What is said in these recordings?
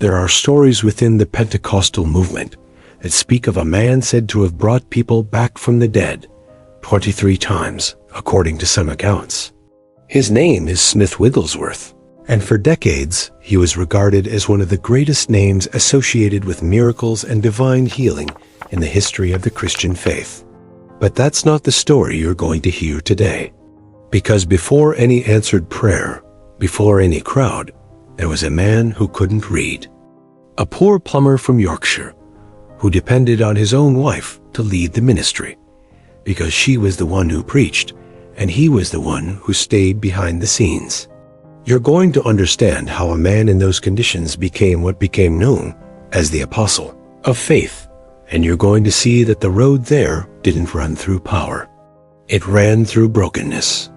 There are stories within the Pentecostal movement that speak of a man said to have brought people back from the dead 23 times, according to some accounts. His name is Smith Wigglesworth, and for decades he was regarded as one of the greatest names associated with miracles and divine healing in the history of the Christian faith. But that's not the story you're going to hear today. Because before any answered prayer, before any crowd, there was a man who couldn't read. A poor plumber from Yorkshire who depended on his own wife to lead the ministry, because she was the one who preached and he was the one who stayed behind the scenes. You're going to understand how a man in those conditions became what became known as the apostle of faith, and you're going to see that the road there didn't run through power. It ran through brokenness.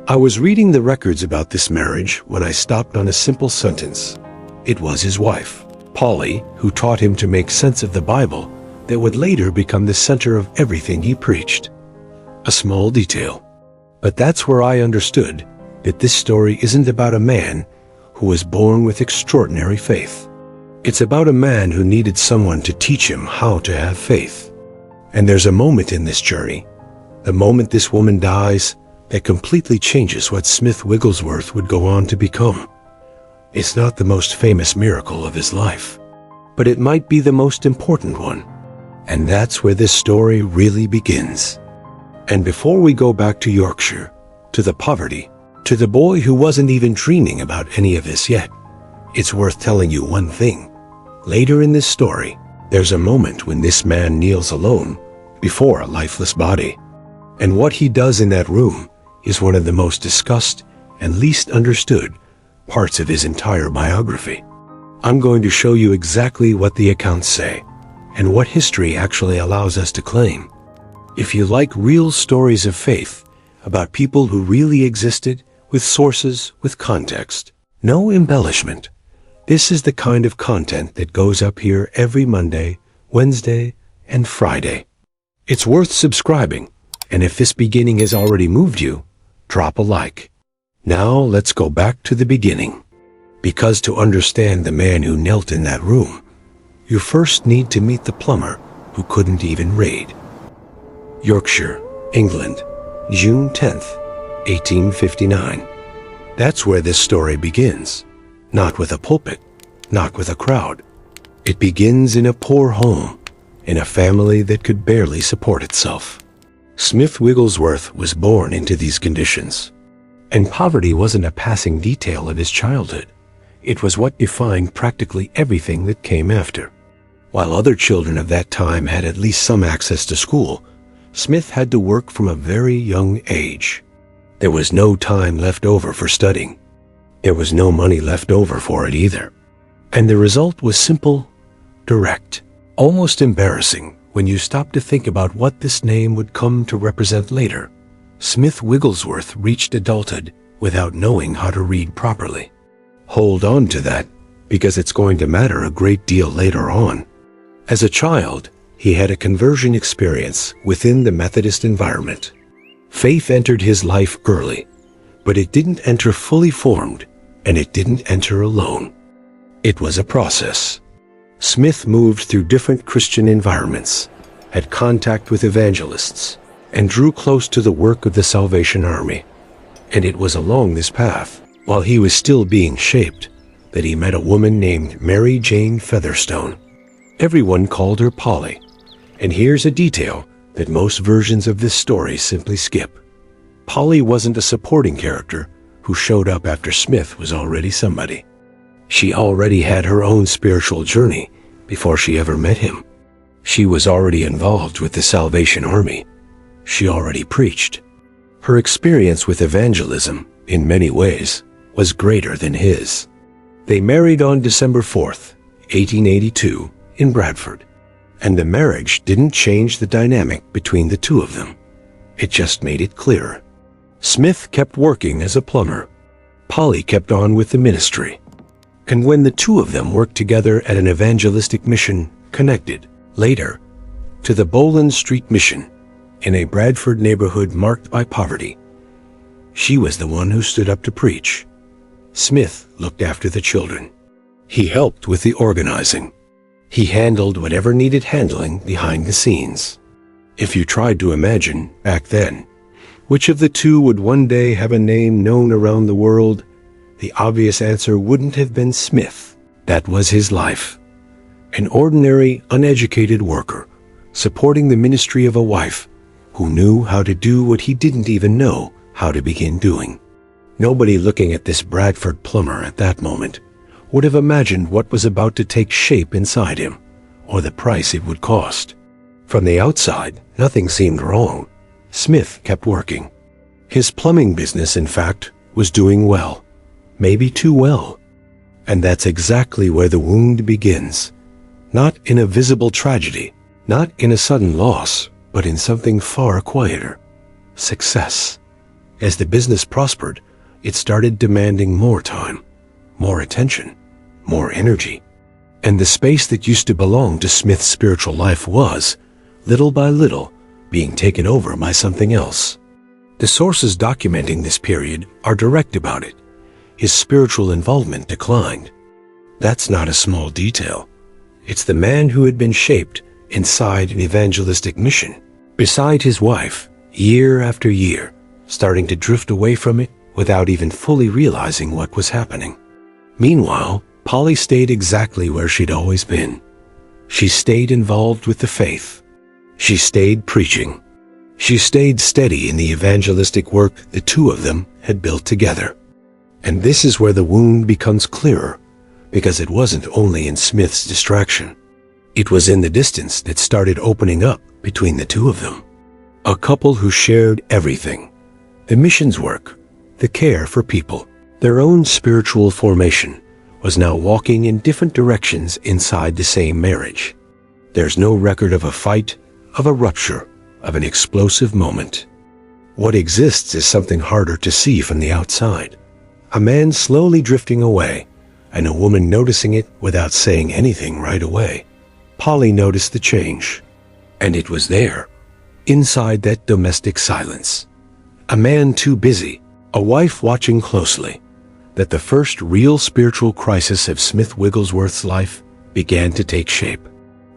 I was reading the records about this marriage when I stopped on a simple sentence. It was his wife, Polly, who taught him to make sense of the Bible that would later become the center of everything he preached. A small detail. But that's where I understood that this story isn't about a man who was born with extraordinary faith. It's about a man who needed someone to teach him how to have faith. And there's a moment in this journey, the moment this woman dies, that completely changes what Smith Wigglesworth would go on to become. It's not the most famous miracle of his life, but it might be the most important one. And that's where this story really begins. And before we go back to Yorkshire, to the poverty, to the boy who wasn't even dreaming about any of this yet, it's worth telling you one thing. Later in this story, there's a moment when this man kneels alone before a lifeless body. And what he does in that room is one of the most discussed and least understood parts of his entire biography. I'm going to show you exactly what the accounts say and what history actually allows us to claim. If you like real stories of faith about people who really existed, with sources, with context, no embellishment, this is the kind of content that goes up here every Monday, Wednesday, and Friday. It's worth subscribing, and if this beginning has already moved you, drop a like. Now let's go back to the beginning. Because to understand the man who knelt in that room, you first need to meet the plumber who couldn't even read. Yorkshire, England, June 10th, 1859. That's where this story begins. Not with a pulpit, not with a crowd. It begins in a poor home, in a family that could barely support itself. Smith Wigglesworth was born into these conditions. And poverty wasn't a passing detail of his childhood. It was what defined practically everything that came after. While other children of that time had at least some access to school, Smith had to work from a very young age. There was no time left over for studying. There was no money left over for it either. And the result was simple, direct, almost embarrassing when you stop to think about what this name would come to represent later. Smith Wigglesworth reached adulthood without knowing how to read properly. Hold on to that, because it's going to matter a great deal later on. As a child, he had a conversion experience within the Methodist environment. Faith entered his life early, but it didn't enter fully formed, and it didn't enter alone. It was a process. Smith moved through different Christian environments, had contact with evangelists, and drew close to the work of the Salvation Army. And it was along this path, while he was still being shaped, that he met a woman named Mary Jane Featherstone. Everyone called her Polly, and here's a detail that most versions of this story simply skip. Polly wasn't a supporting character who showed up after Smith was already somebody. She already had her own spiritual journey before she ever met him. She was already involved with the Salvation Army. She already preached. Her experience with evangelism, in many ways, was greater than his. They married on December 4th, 1882, in Bradford. And the marriage didn't change the dynamic between the two of them. It just made it clearer. Smith kept working as a plumber. Polly kept on with the ministry. And when the two of them worked together at an evangelistic mission, connected, later, to the Boland Street Mission, in a Bradford neighborhood marked by poverty, she was the one who stood up to preach. Smith looked after the children. He helped with the organizing. He handled whatever needed handling behind the scenes. If you tried to imagine, back then, which of the two would one day have a name known around the world, the obvious answer wouldn't have been Smith. That was his life. An ordinary, uneducated worker, supporting the ministry of a wife who knew how to do what he didn't even know how to begin doing. Nobody looking at this Bradford plumber at that moment would have imagined what was about to take shape inside him, or the price it would cost. From the outside, nothing seemed wrong. Smith kept working. His plumbing business, in fact, was doing well. Maybe too well. And that's exactly where the wound begins. Not in a visible tragedy, not in a sudden loss, but in something far quieter. Success. As the business prospered, it started demanding more time, more attention, more energy. And the space that used to belong to Smith's spiritual life was, little by little, being taken over by something else. The sources documenting this period are direct about it. His spiritual involvement declined. That's not a small detail. It's the man who had been shaped inside an evangelistic mission, beside his wife, year after year, starting to drift away from it without even fully realizing what was happening. Meanwhile, Polly stayed exactly where she'd always been. She stayed involved with the faith. She stayed preaching. She stayed steady in the evangelistic work the two of them had built together. And this is where the wound becomes clearer, because it wasn't only in Smith's distraction. It was in the distance that started opening up between the two of them. A couple who shared everything. The missions work, the care for people, their own spiritual formation was now walking in different directions inside the same marriage. There's no record of a fight, of a rupture, of an explosive moment. What exists is something harder to see from the outside. A man slowly drifting away, and a woman noticing it without saying anything right away. Polly noticed the change, and it was there, inside that domestic silence. A man too busy, a wife watching closely, that the first real spiritual crisis of Smith Wigglesworth's life began to take shape.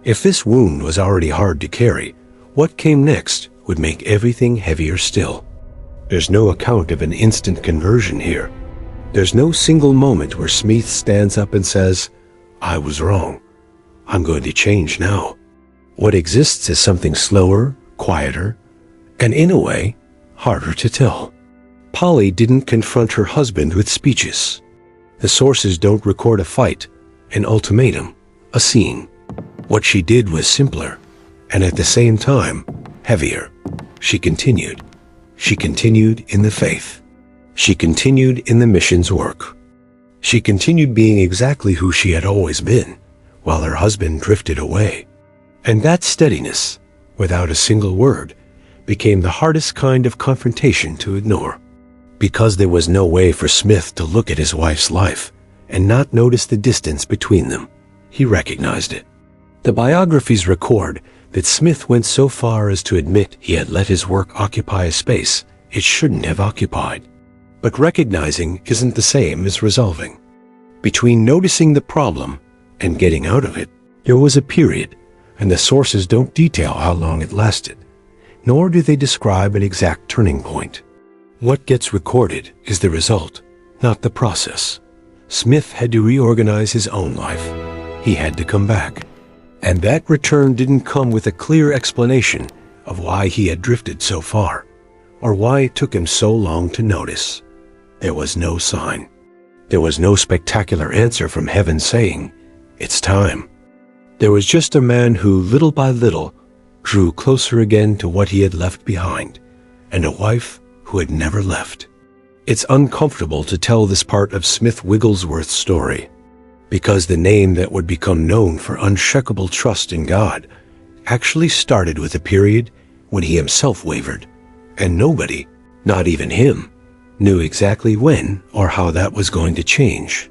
If this wound was already hard to carry, what came next would make everything heavier still. There's no account of an instant conversion here. There's no single moment where Smith stands up and says, "I was wrong. I'm going to change now." What exists is something slower, quieter, and in a way, harder to tell. Polly didn't confront her husband with speeches. The sources don't record a fight, an ultimatum, a scene. What she did was simpler, and at the same time, heavier. She continued. She continued in the faith. She continued in the mission's work. She continued being exactly who she had always been, while her husband drifted away. And that steadiness, without a single word, became the hardest kind of confrontation to ignore. Because there was no way for Smith to look at his wife's life and not notice the distance between them, he recognized it. The biographies record that Smith went so far as to admit he had let his work occupy a space it shouldn't have occupied. But recognizing isn't the same as resolving. Between noticing the problem and getting out of it, there was a period, and the sources don't detail how long it lasted, nor do they describe an exact turning point. What gets recorded is the result, not the process. Smith had to reorganize his own life. He had to come back. And that return didn't come with a clear explanation of why he had drifted so far, or why it took him so long to notice. There was no sign. There was no spectacular answer from heaven saying, "It's time." There was just a man who, little by little, drew closer again to what he had left behind, and a wife who had never left. It's uncomfortable to tell this part of Smith Wigglesworth's story, because the name that would become known for unshakable trust in God actually started with a period when he himself wavered, and nobody, not even him, knew exactly when or how that was going to change.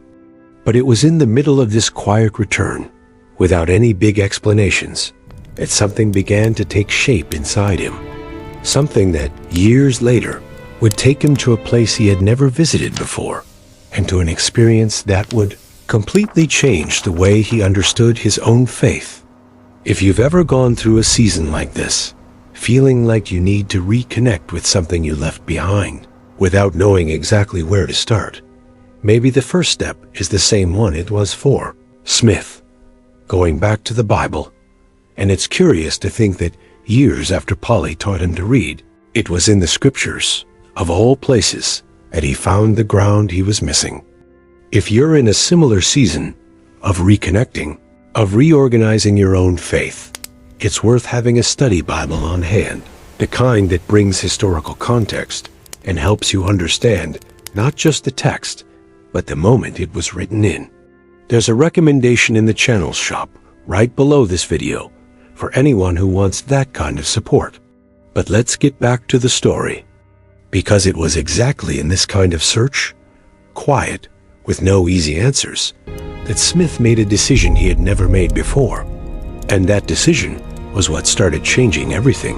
But it was in the middle of this quiet return, without any big explanations, that something began to take shape inside him. Something that, years later, would take him to a place he had never visited before, and to an experience that would completely changed the way he understood his own faith. If you've ever gone through a season like this, feeling like you need to reconnect with something you left behind without knowing exactly where to start, maybe the first step is the same one it was for Smith, going back to the Bible. And it's curious to think that years after Polly taught him to read, it was in the scriptures, of all places, that he found the ground he was missing. If you're in a similar season of reconnecting, of reorganizing your own faith, it's worth having a study Bible on hand, the kind that brings historical context and helps you understand not just the text, but the moment it was written in. There's a recommendation in the channel's shop right below this video for anyone who wants that kind of support. But let's get back to the story, because it was exactly in this kind of search, quiet, with no easy answers, that Smith made a decision he had never made before. And that decision was what started changing everything.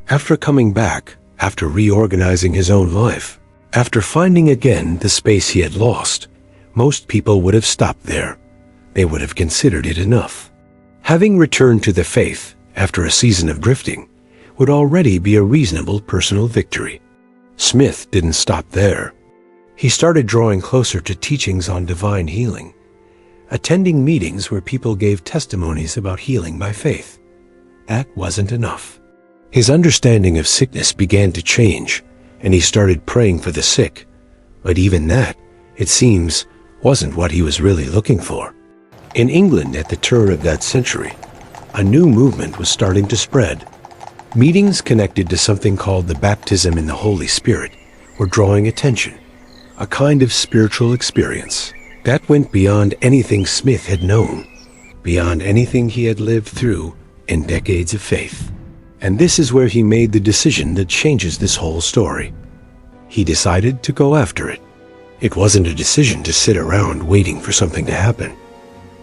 After coming back, after reorganizing his own life, after finding again the space he had lost, most people would have stopped there. They would have considered it enough. Having returned to the faith after a season of drifting would already be a reasonable personal victory. Smith didn't stop there. He started drawing closer to teachings on divine healing, attending meetings where people gave testimonies about healing by faith. That wasn't enough. His understanding of sickness began to change, and he started praying for the sick. But even that, it seems, wasn't what he was really looking for. In England at the turn of that century, a new movement was starting to spread. Meetings connected to something called the baptism in the Holy Spirit were drawing attention, a kind of spiritual experience that went beyond anything Smith had known, beyond anything he had lived through in decades of faith. And this is where he made the decision that changes this whole story. He decided to go after it. It wasn't a decision to sit around waiting for something to happen.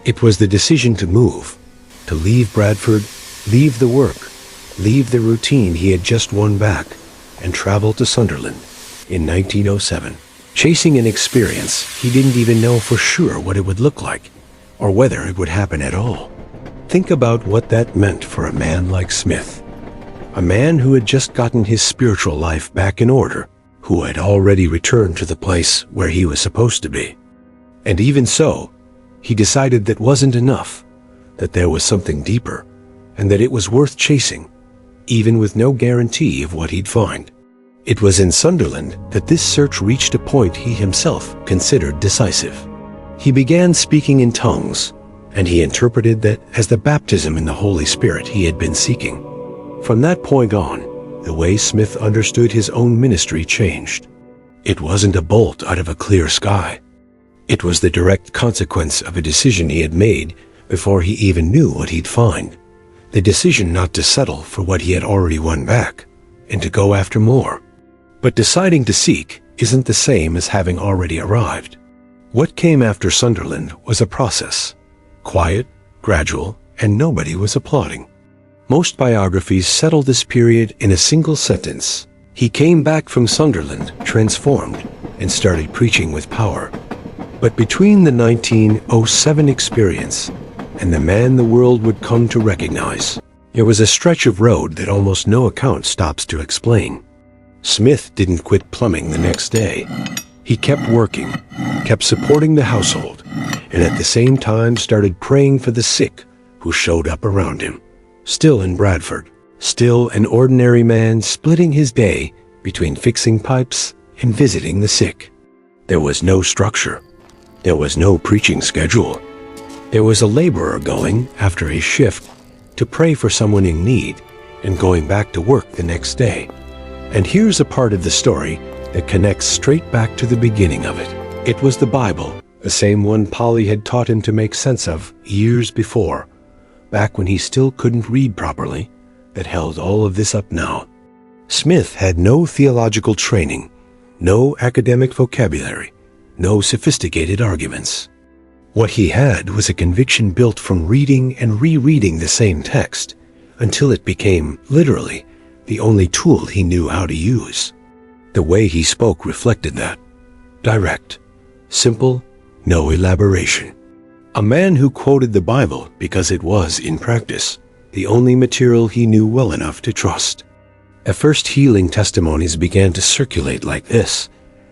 It was the decision to move, to leave Bradford, leave the work, leave the routine he had just won back, and travel to Sunderland in 1907, chasing an experience he didn't even know for sure what it would look like, or whether it would happen at all. Think about what that meant for a man like Smith, a man who had just gotten his spiritual life back in order, who had already returned to the place where he was supposed to be. And even so, he decided that wasn't enough, that there was something deeper, and that it was worth chasing, even with no guarantee of what he'd find. It was in Sunderland that this search reached a point he himself considered decisive. He began speaking in tongues, and he interpreted that as the baptism in the Holy Spirit he had been seeking. From that point on, the way Smith understood his own ministry changed. It wasn't a bolt out of a clear sky. It was the direct consequence of a decision he had made before he even knew what he'd find. The decision not to settle for what he had already won back, and to go after more. But deciding to seek isn't the same as having already arrived. What came after Sunderland was a process, quiet, gradual, and nobody was applauding. Most biographies settle this period in a single sentence. He came back from Sunderland transformed and started preaching with power. But between the 1907 experience and the man the world would come to recognize, there was a stretch of road that almost no account stops to explain. Smith didn't quit plumbing the next day. He kept working, kept supporting the household, and at the same time started praying for the sick who showed up around him. Still in Bradford, still an ordinary man splitting his day between fixing pipes and visiting the sick. There was no structure. There was no preaching schedule. There was a laborer going after his shift to pray for someone in need and going back to work the next day. And here's a part of the story that connects straight back to the beginning of it. It was the Bible, the same one Polly had taught him to make sense of years before, back when he still couldn't read properly, that held all of this up now. Smith had no theological training, no academic vocabulary, no sophisticated arguments. What he had was a conviction built from reading and rereading the same text until it became, literally, the only tool he knew how to use. The way he spoke reflected that. Direct, simple, no elaboration. A man who quoted the Bible because it was, in practice, the only material he knew well enough to trust. At first, healing testimonies began to circulate like this,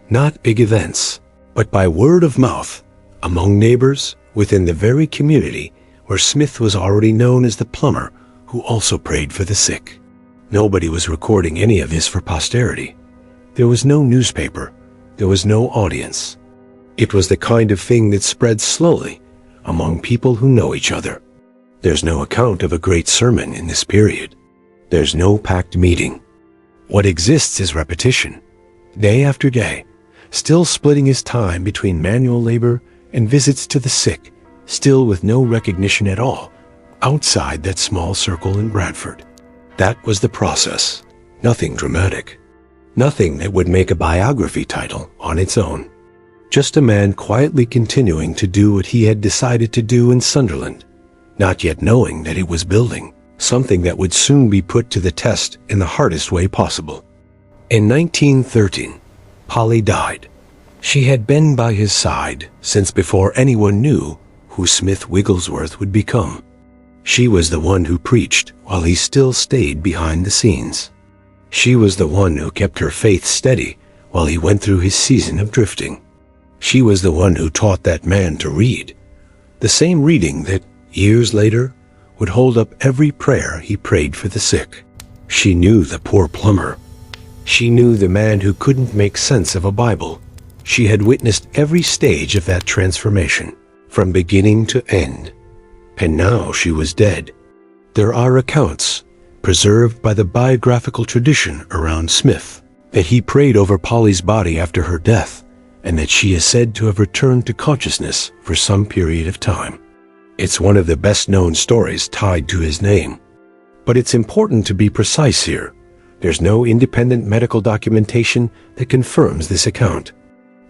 not big events, but by word of mouth, among neighbors, within the very community where Smith was already known as the plumber who also prayed for the sick. Nobody was recording any of this for posterity. There was no newspaper. There was no audience. It was the kind of thing that spreads slowly among people who know each other. There's no account of a great sermon in this period. There's no packed meeting. What exists is repetition, day after day, still splitting his time between manual labor and visits to the sick, still with no recognition at all, outside that small circle in Bradford. That was the process. Nothing dramatic. Nothing that would make a biography title on its own. Just a man quietly continuing to do what he had decided to do in Sunderland, not yet knowing that it was building something that would soon be put to the test in the hardest way possible. In 1913, Polly died. She had been by his side since before anyone knew who Smith Wigglesworth would become. She was the one who preached while he still stayed behind the scenes. She was the one who kept her faith steady while he went through his season of drifting. She was the one who taught that man to read, the same reading that, years later, would hold up every prayer he prayed for the sick. She knew the poor plumber. She knew the man who couldn't make sense of a Bible. She had witnessed every stage of that transformation, from beginning to end. And now she was dead. There are accounts, preserved by the biographical tradition around Smith, that he prayed over Polly's body after her death, and that she is said to have returned to consciousness for some period of time. It's one of the best-known stories tied to his name. But it's important to be precise here. There's no independent medical documentation that confirms this account.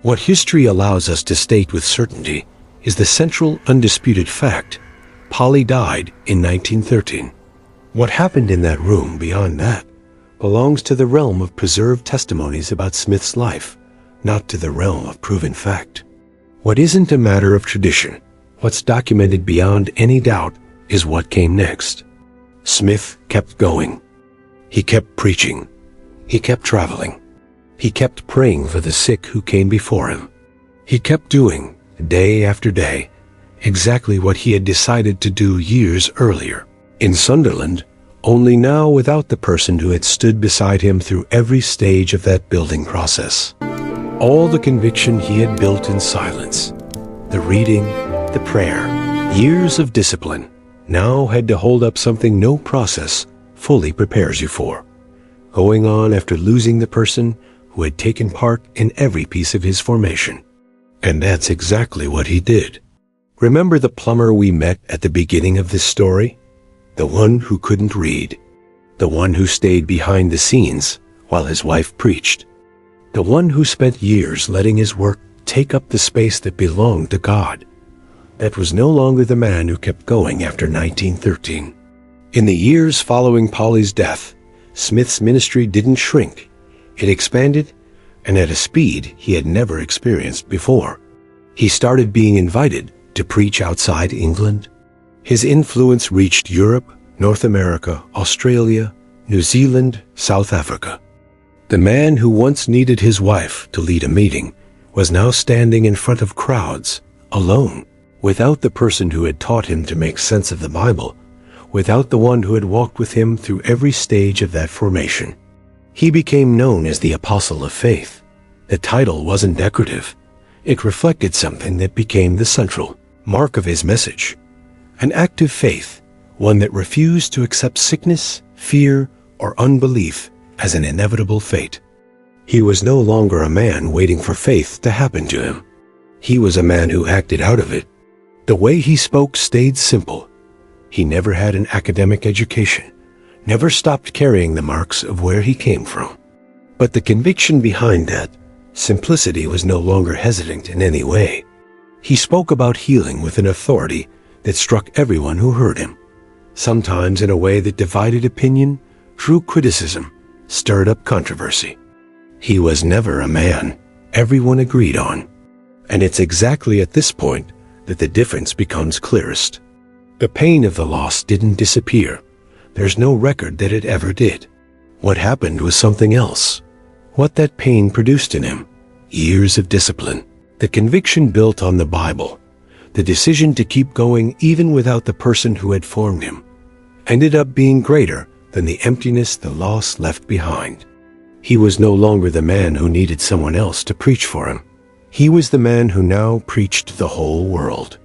What history allows us to state with certainty is the central undisputed fact: Polly died in 1913. What happened in that room beyond that belongs to the realm of preserved testimonies about Smith's life, not to the realm of proven fact. What isn't a matter of tradition, what's documented beyond any doubt, is what came next. Smith kept going. He kept preaching. He kept traveling. He kept praying for the sick who came before him. He kept doing, day after day, exactly what he had decided to do years earlier. In Sunderland, only now without the person who had stood beside him through every stage of that building process. All the conviction he had built in silence, the reading, the prayer, years of discipline, now had to hold up something no process fully prepares you for. Going on after losing the person who had taken part in every piece of his formation. And that's exactly what he did. Remember the plumber we met at the beginning of this story? The one who couldn't read. The one who stayed behind the scenes while his wife preached. The one who spent years letting his work take up the space that belonged to God. That was no longer the man who kept going after 1913. In the years following Polly's death, Smith's ministry didn't shrink. It expanded, and at a speed he had never experienced before. He started being invited to preach outside England. His influence reached Europe, North America, Australia, New Zealand, South Africa. The man who once needed his wife to lead a meeting was now standing in front of crowds, alone, without the person who had taught him to make sense of the Bible, without the one who had walked with him through every stage of that formation. He became known as the Apostle of Faith. The title wasn't decorative. It reflected something that became the central mark of his message. An active faith, one that refused to accept sickness, fear, or unbelief as an inevitable fate. He was no longer a man waiting for faith to happen to him. He was a man who acted out of it. The way he spoke stayed simple. He never had an academic education, never stopped carrying the marks of where he came from. But the conviction behind that simplicity was no longer hesitant in any way. He spoke about healing with an authority that struck everyone who heard him, sometimes in a way that divided opinion, drew criticism, stirred up controversy. He was never a man everyone agreed on. And it's exactly at this point that the difference becomes clearest. The pain of the loss didn't disappear. There's no record that it ever did. What happened was something else. What that pain produced in him: years of discipline, the conviction built on the Bible, the decision to keep going even without the person who had formed him, ended up being greater than the emptiness the loss left behind. He was no longer the man who needed someone else to preach for him. He was the man who now preached to the whole world.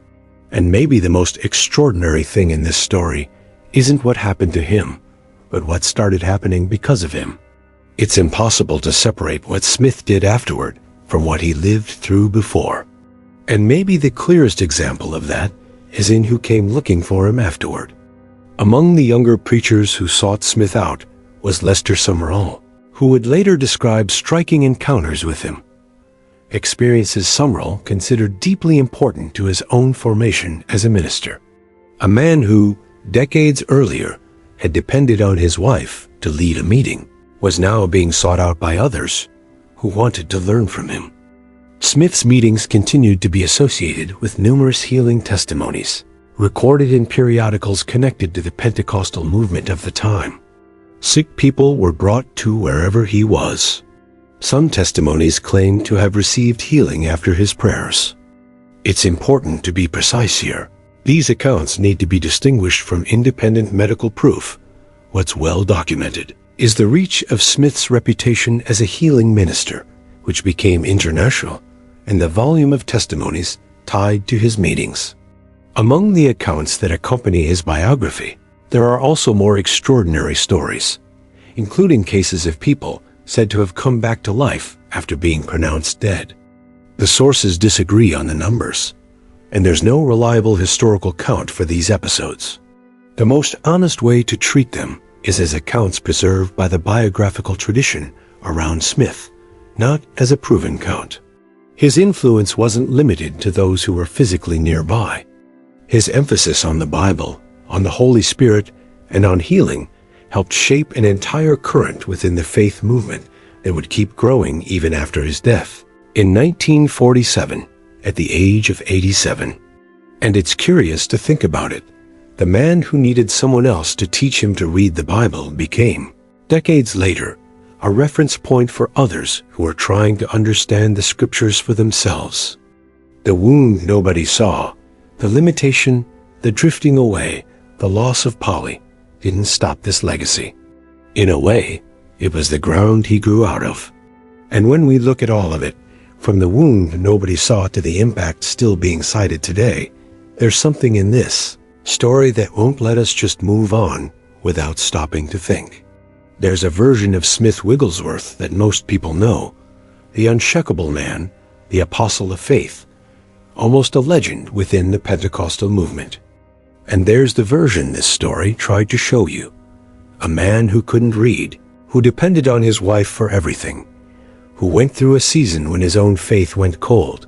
And maybe the most extraordinary thing in this story isn't what happened to him, but what started happening because of him. It's impossible to separate what Smith did afterward from what he lived through before. And maybe the clearest example of that is in who came looking for him afterward. Among the younger preachers who sought Smith out was Lester Sumrall, who would later describe striking encounters with him. Experiences Sumrall considered deeply important to his own formation as a minister. A man who, decades earlier, had depended on his wife to lead a meeting, was now being sought out by others who wanted to learn from him. Smith's meetings continued to be associated with numerous healing testimonies, recorded in periodicals connected to the Pentecostal movement of the time. Sick people were brought to wherever he was. Some testimonies claimed to have received healing after his prayers. It's important to be precise here. These accounts need to be distinguished from independent medical proof. What's well documented is the reach of Smith's reputation as a healing minister, which became international, and the volume of testimonies tied to his meetings. Among the accounts that accompany his biography, there are also more extraordinary stories, including cases of people said to have come back to life after being pronounced dead. The sources disagree on the numbers, and there's no reliable historical count for these episodes. The most honest way to treat them is as accounts preserved by the biographical tradition around Smith, not as a proven count. His influence wasn't limited to those who were physically nearby. His emphasis on the Bible, on the Holy Spirit, and on healing helped shape an entire current within the faith movement that would keep growing even after his death in 1947 at the age of 87. And it's curious to think about it. The man who needed someone else to teach him to read the Bible became, decades later, a reference point for others who are trying to understand the scriptures for themselves. The wound nobody saw, the limitation, the drifting away, the loss of Polly, didn't stop this legacy. In a way, it was the ground he grew out of. And when we look at all of it, from the wound nobody saw to the impact still being cited today, there's something in this story that won't let us just move on without stopping to think. There's a version of Smith Wigglesworth that most people know, the unshakable man, the apostle of faith, almost a legend within the Pentecostal movement. And there's the version this story tried to show you, a man who couldn't read, who depended on his wife for everything, who went through a season when his own faith went cold,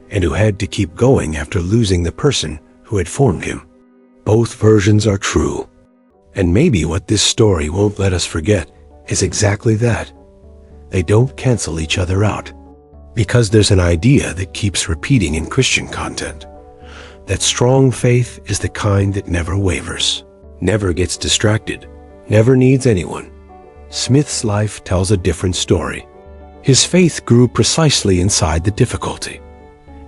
and who had to keep going after losing the person who had formed him. Both versions are true. And maybe what this story won't let us forget is exactly that. They don't cancel each other out. Because there's an idea that keeps repeating in Christian content, that strong faith is the kind that never wavers, never gets distracted, never needs anyone. Smith's life tells a different story. His faith grew precisely inside the difficulty,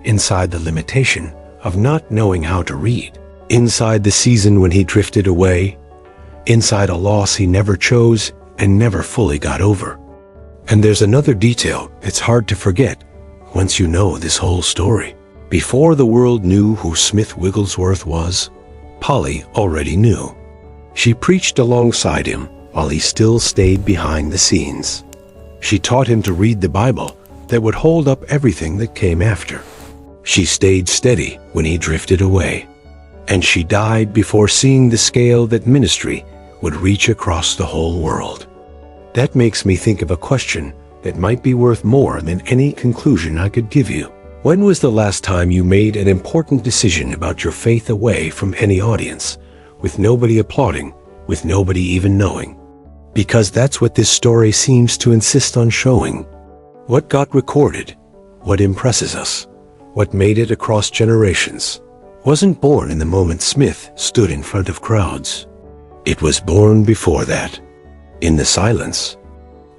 inside the limitation of not knowing how to read, inside the season when he drifted away, inside a loss he never chose and never fully got over. And there's another detail it's hard to forget once you know this whole story. Before the world knew who Smith Wigglesworth was, Polly already knew. She preached alongside him while he still stayed behind the scenes. She taught him to read the Bible that would hold up everything that came after. She stayed steady when he drifted away. And she died before seeing the scale that ministry would reach across the whole world. That makes me think of a question that might be worth more than any conclusion I could give you. When was the last time you made an important decision about your faith away from any audience, with nobody applauding, with nobody even knowing? Because that's what this story seems to insist on showing. What got recorded, what impresses us, what made it across generations, wasn't born in the moment Smith stood in front of crowds. It was born before that, in the silence,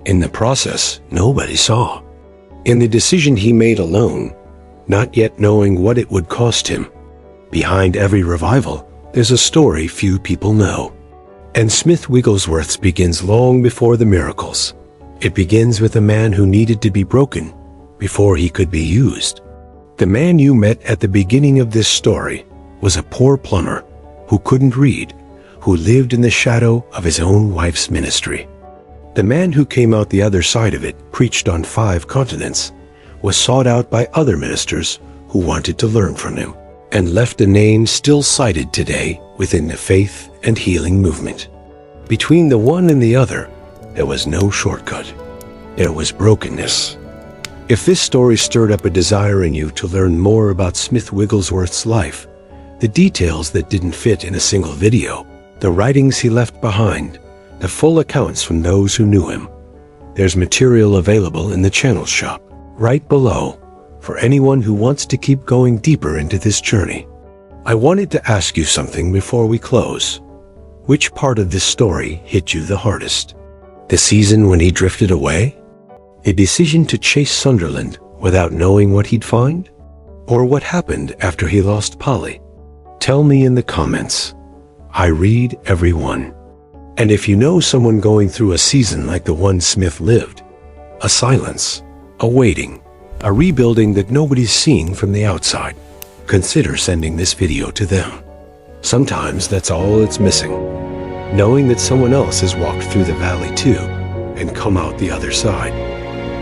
in the process nobody saw, in the decision he made alone, not yet knowing what it would cost him. Behind every revival, there's a story few people know. And Smith Wigglesworth's begins long before the miracles. It begins with a man who needed to be broken before he could be used. The man you met at the beginning of this story was a poor plumber who couldn't read, who lived in the shadow of his own wife's ministry. The man who came out the other side of it, preached on 5 continents, was sought out by other ministers who wanted to learn from him, and left a name still cited today within the faith and healing movement. Between the one and the other, there was no shortcut. There was brokenness. If this story stirred up a desire in you to learn more about Smith Wigglesworth's life, the details that didn't fit in a single video, the writings he left behind, the full accounts from those who knew him, there's material available in the channel shop, right below, for anyone who wants to keep going deeper into this journey. I wanted to ask you something before we close. Which part of this story hit you the hardest? The season when he drifted away? A decision to chase Sunderland without knowing what he'd find? Or what happened after he lost Polly? Tell me in the comments. I read every one. And if you know someone going through a season like the one Smith lived, a silence, a waiting, a rebuilding that nobody's seeing from the outside, consider sending this video to them. Sometimes that's all it's missing. Knowing that someone else has walked through the valley too and come out the other side.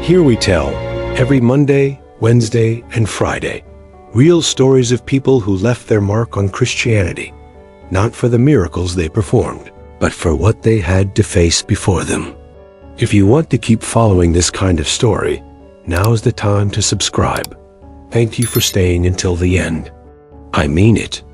Here we tell, every Monday, Wednesday, and Friday, real stories of people who left their mark on Christianity, not for the miracles they performed, but for what they had to face before them. If you want to keep following this kind of story, now's the time to subscribe. Thank you for staying until the end. I mean it.